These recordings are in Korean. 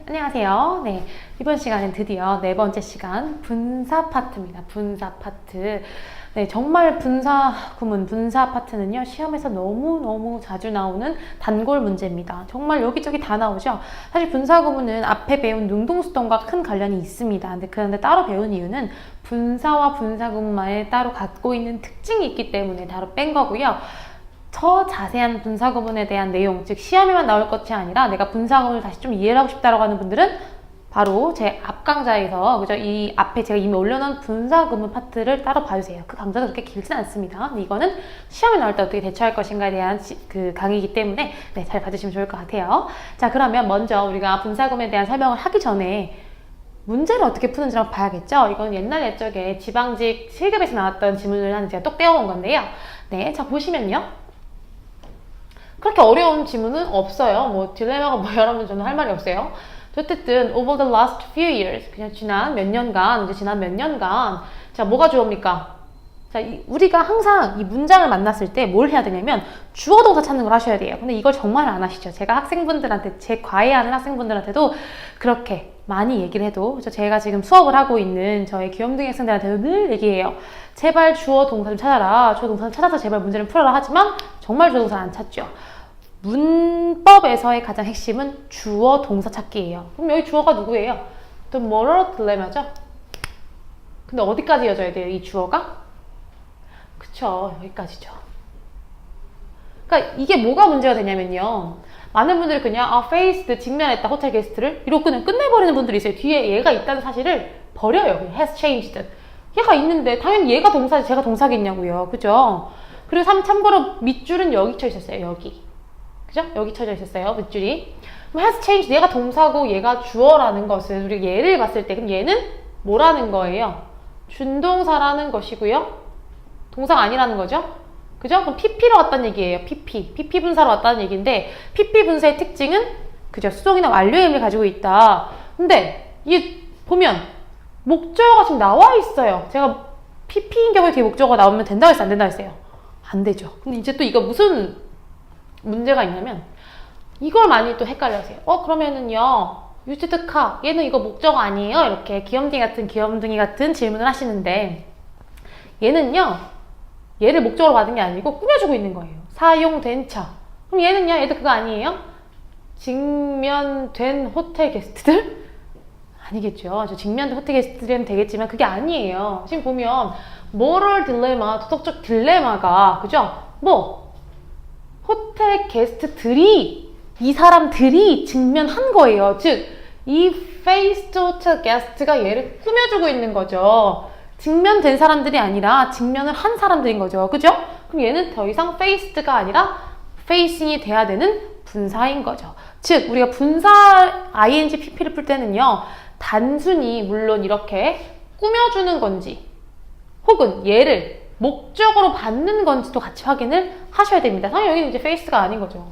안녕하세요. 네, 이번 시간은 드디어 네 번째 시간 분사 파트입니다. 분사 파트. 네, 정말 분사 구문, 분사 파트는요, 시험에서 너무너무 자주 나오는 단골 문제입니다. 정말 여기저기 다 나오죠. 사실 분사 구문은 앞에 배운 능동수동과 큰 관련이 있습니다. 그런데 따로 배운 이유는 분사와 분사 구문만에 따로 갖고 있는 특징이 있기 때문에 따로 뺀 거고요. 더 자세한 분사 구문에 대한 내용, 즉 시험에만 나올 것이 아니라 내가 분사 구문을 다시 좀 이해를 하고 싶다라고 하는 분들은 바로 제 앞 강좌에서, 그죠? 이 앞에 제가 이미 올려놓은 분사 구문 파트를 따로 봐주세요. 그 강좌가 그렇게 길진 않습니다. 근데 이거는 시험에 나올 때 어떻게 대처할 것인가에 대한 그 강의이기 때문에 네, 잘 봐주시면 좋을 것 같아요. 자, 그러면 먼저 우리가 분사 구문에 대한 설명을 하기 전에 문제를 어떻게 푸는지 한번 봐야겠죠? 이건 옛날 옛적에 지방직 실급에서 나왔던 지문을 하는 제가 똑 떼어온 건데요. 네, 자, 보시면요. 그렇게 어려운 지문은 없어요. 뭐 딜레마가 뭐야라면 저는 할 말이 없어요. 어쨌든 over the last few years, 그냥 지난 몇 년간, 자, 뭐가 주어입니까? 자, 우리가 항상 이 문장을 만났을 때 뭘 해야 되냐면 주어 동사 찾는 걸 하셔야 돼요. 근데 이걸 정말 안 하시죠. 제가 학생분들한테, 제 과외하는 학생분들한테도 그렇게 많이 얘기를 해도, 제가 지금 수업을 하고 있는 저의 귀염둥이 학생들한테도 늘 얘기해요. 제발 주어 동사 좀 찾아라. 주어 동사 찾아서 제발 문제를 풀어라. 하지만 정말 주어 동사를 안 찾죠. 문법에서의 가장 핵심은 주어 동사 찾기예요. 그럼 여기 주어가 누구예요? The moral dilemma죠? 근데 어디까지 이어져야 돼요, 이 주어가? 그쵸, 여기까지죠. 그러니까 이게 뭐가 문제가 되냐면요. 많은 분들이 그냥 faced, 직면했다, 호텔 게스트를 이러고 그냥 끝내버리는 분들이 있어요. 뒤에 얘가 있다는 사실을 버려요. has changed. 얘가 있는데 당연히 얘가 동사지 제가 동사겠냐고요. 그죠? 그리고 참고로 밑줄은 여기 쳐 있었어요. 여기. 그죠? 여기 쳐져 있었어요. 밑줄이. has changed. 얘가 동사고 얘가 주어라는 것은 우리가 얘를 봤을 때 그럼 얘는 뭐라는 거예요? 준동사라는 것이고요. 동사가 아니라는 거죠? 그죠? 그럼 PP로 왔다는 얘기예요. PP 분사로 왔다는 얘기인데 PP 분사의 특징은 그죠? 수동이나 완료의 의미를 가지고 있다. 근데 이게 보면 목적어가 지금 나와 있어요. 제가 PP인 경우에 뒤에 목적어가 나오면 된다고 했어요? 안 된다고 했어요? 안 되죠. 근데 이제 또 이거 무슨 문제가 있냐면 이걸 많이 또 헷갈려하세요. 그러면은요 used car 얘는 이거 목적어 아니에요? 이렇게 귀염둥이 같은 질문을 하시는데 얘는요 얘를 목적으로 받은 게 아니고 꾸며주고 있는 거예요. 사용된 차. 그럼 얘는요 얘도 그거 아니에요? 직면된 호텔 게스트들? 아니겠죠. 직면된 호텔 게스트들은 되겠지만 그게 아니에요. 지금 보면 moral dilemma, 도덕적 딜레마가 그죠? 호텔 게스트들이 이 사람들이 직면한 거예요. 즉 이 faced hotel guest가 얘를 꾸며주고 있는 거죠. 직면된 사람들이 아니라 직면을 한 사람들인 거죠. 그죠? 그럼 얘는 더 이상 faced가 아니라 facing이 돼야 되는 분사인 거죠. 즉 우리가 분사 ing pp를 풀 때는요. 단순히 물론 이렇게 꾸며주는 건지 혹은 얘를 목적으로 받는 건지도 같이 확인을 하셔야 됩니다. 당연히 여기는 이제 face가 아닌 거죠.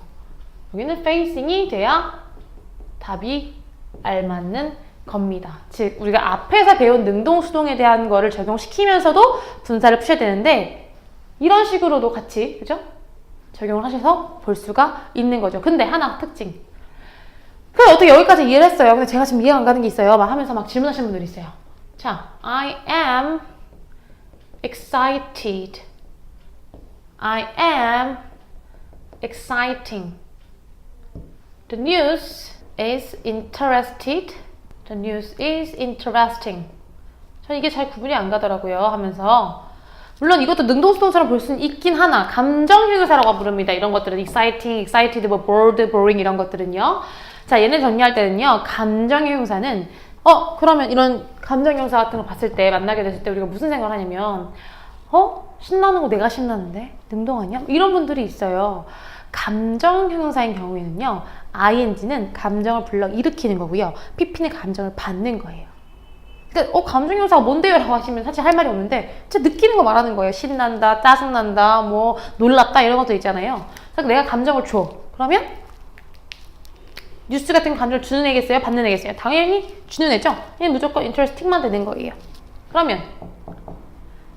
여기는 facing이 돼야 답이 알맞는 겁니다. 즉 우리가 앞에서 배운 능동수동에 대한 거를 적용시키면서도 분사를 푸셔야 되는데 이런 식으로도 같이 그죠? 적용을 하셔서 볼 수가 있는 거죠. 근데 하나 특징. 그래 어떻게 여기까지 이해를 했어요. 근데 제가 지금 이해가 안 가는 게 있어요. 막 하면서 막 질문하시는 분들이 있어요. 자, I am excited. I am exciting. The news is interested. The news is interesting. 저는 이게 잘 구분이 안 가더라고요. 하면서 물론 이것도 능동수동처럼 볼 수는 있긴 하나 감정형용사라고 부릅니다. 이런 것들은 exciting, excited, bored, boring 이런 것들은요. 자, 얘네 정리할 때는요. 감정형용사는 그러면 이런 감정형용사 같은 거 봤을 때 만나게 됐을 때 우리가 무슨 생각을 하냐면 신나는 거 내가 신나는데? 능동 아니야? 이런 분들이 있어요. 감정형용사인 경우에는요. ing는 감정을 불러일으키는 거고요. pp는 감정을 받는 거예요. 그러니까 감정형용사가 뭔데요? 라고 하시면 사실 할 말이 없는데 진짜 느끼는 거 말하는 거예요. 신난다, 짜증난다, 뭐 놀랍다 이런 것도 있잖아요. 그래서 내가 감정을 줘. 그러면 뉴스 같은 감정을 주는 애겠어요? 받는 애겠어요? 당연히 주는 애죠? 얘는 무조건 interesting만 되는 거예요. 그러면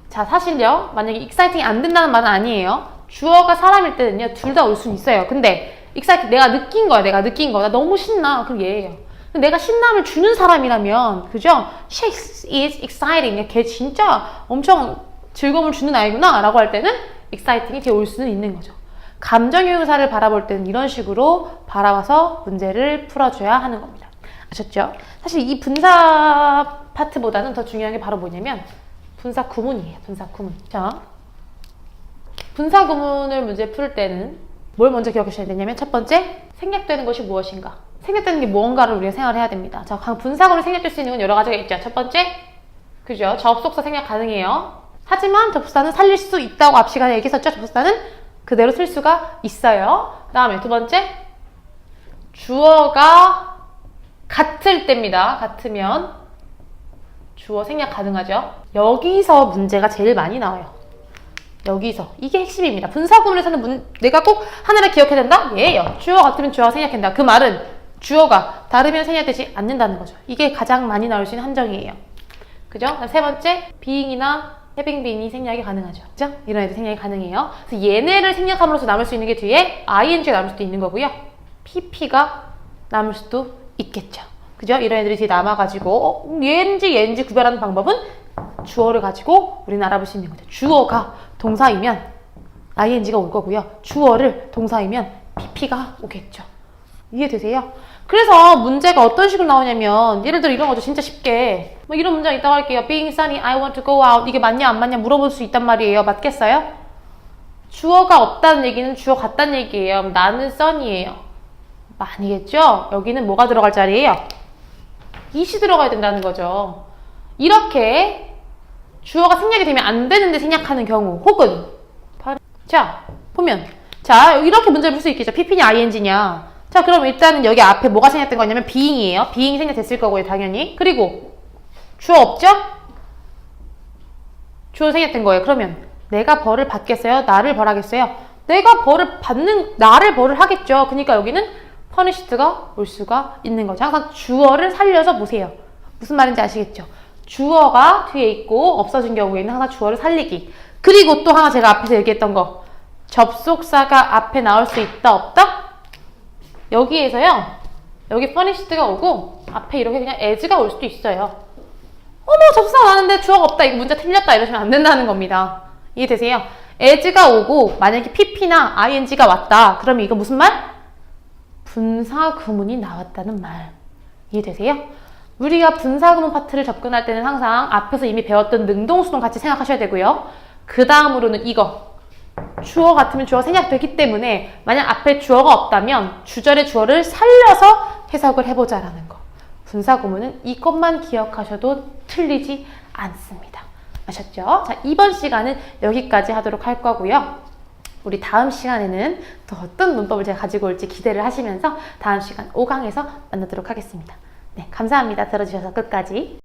자 사실요. 만약에 exciting이 안 된다는 말은 아니에요. 주어가 사람일 때는요. 둘 다 올 수는 있어요. 근데 excited 내가 느낀 거야. 나 너무 신나. 그럼 얘예요. 내가 신남을 주는 사람이라면, 그죠? She is exciting. 걔 진짜 엄청 즐거움을 주는 아이구나 라고 할 때는 exciting이 뒤에 올 수는 있는 거죠. 감정형용사를 바라볼 때는 이런 식으로 바라봐서 문제를 풀어줘야 하는 겁니다. 아셨죠? 사실 이 분사 파트보다는 더 중요한 게 바로 뭐냐면 분사 구문이에요. 분사 구문. 자, 분사 구문을 문제 풀 때는 뭘 먼저 기억하셔야 되냐면 첫 번째, 생략되는 것이 무엇인가. 생략되는 게 무언가를 우리가 생각을 해야 됩니다. 자, 분사구문을 생략될 수 있는 건 여러 가지가 있죠. 첫 번째, 그죠? 접속사 생략 가능해요. 하지만 접속사는 살릴 수 있다고 앞 시간에 얘기했었죠. 접속사는 그대로 쓸 수가 있어요. 그 다음에 두 번째, 주어가 같을 때입니다. 같으면 주어 생략 가능하죠. 여기서 문제가 제일 많이 나와요. 여기서. 이게 핵심입니다. 분사구문에서는 내가 꼭 하나를 기억해야 된다? 예요. 주어 같으면 주어가 생략된다. 그 말은 주어가 다르면 생략되지 않는다는 거죠. 이게 가장 많이 나올 수 있는 함정이에요. 그죠? 세 번째, being이나 having been이 생략이 가능하죠. 그죠? 이런 애들 생략이 가능해요. 그래서 얘네를 생략함으로써 남을 수 있는 게 뒤에 ing가 남을 수도 있는 거고요. pp가 남을 수도 있겠죠. 그죠? 이런 애들이 뒤에 남아가지고 얘인지 구별하는 방법은 주어를 가지고 우리는 알아볼 수 있는 거죠. 주어가 동사이면 ing가 올 거고요. 주어를 동사이면 pp가 오겠죠. 이해되세요? 그래서 문제가 어떤 식으로 나오냐면 예를 들어 이런 거죠. 진짜 쉽게 뭐 이런 문제가 있다고 할게요. Being sunny, I want to go out. 이게 맞냐 안 맞냐 물어볼 수 있단 말이에요. 맞겠어요? 주어가 없다는 얘기는 주어 같다는 얘기예요. 나는 sunny예요. 아니겠죠? 여기는 뭐가 들어갈 자리예요? it이 들어가야 된다는 거죠. 이렇게 주어가 생략이 되면 안 되는데 생략하는 경우 혹은 자 보면 자 이렇게 문제를 풀 수 있겠죠. pp냐 ing냐. 자 그럼 일단은 여기 앞에 뭐가 생략된 거냐면 being이에요. being이 생략됐을 거고요. 당연히. 그리고 주어 없죠? 주어 생략된 거예요. 그러면 내가 벌을 받겠어요? 나를 벌하겠어요? 내가 벌을 받는 나를 벌을 하겠죠. 그러니까 여기는 punished가 올 수가 있는 거죠. 항상 주어를 살려서 보세요. 무슨 말인지 아시겠죠? 주어가 뒤에 있고 없어진 경우에는 항상 주어를 살리기. 그리고 또 하나 제가 앞에서 얘기했던 거. 접속사가 앞에 나올 수 있다 없다? 여기에서요. 여기 punished가 오고 앞에 이렇게 그냥 as가 올 수도 있어요. 어머 접속사가 나왔는데 주어가 없다. 이거 문제 틀렸다. 이러시면 안 된다는 겁니다. 이해되세요? as가 오고 만약에 pp나 ing가 왔다. 그러면 이거 무슨 말? 분사 구문이 나왔다는 말. 이해되세요? 우리가 분사 구문 파트를 접근할 때는 항상 앞에서 이미 배웠던 능동수동 같이 생각하셔야 되고요. 그 다음으로는 이거. 주어 같으면 주어 생략되기 때문에 만약 앞에 주어가 없다면 주절의 주어를 살려서 해석을 해보자라는 거. 분사 구문은 이것만 기억하셔도 틀리지 않습니다. 아셨죠? 자, 이번 시간은 여기까지 하도록 할 거고요. 우리 다음 시간에는 또 어떤 문법을 제가 가지고 올지 기대를 하시면서 다음 시간 5강에서 만나도록 하겠습니다. 네, 감사합니다. 들어주셔서 끝까지.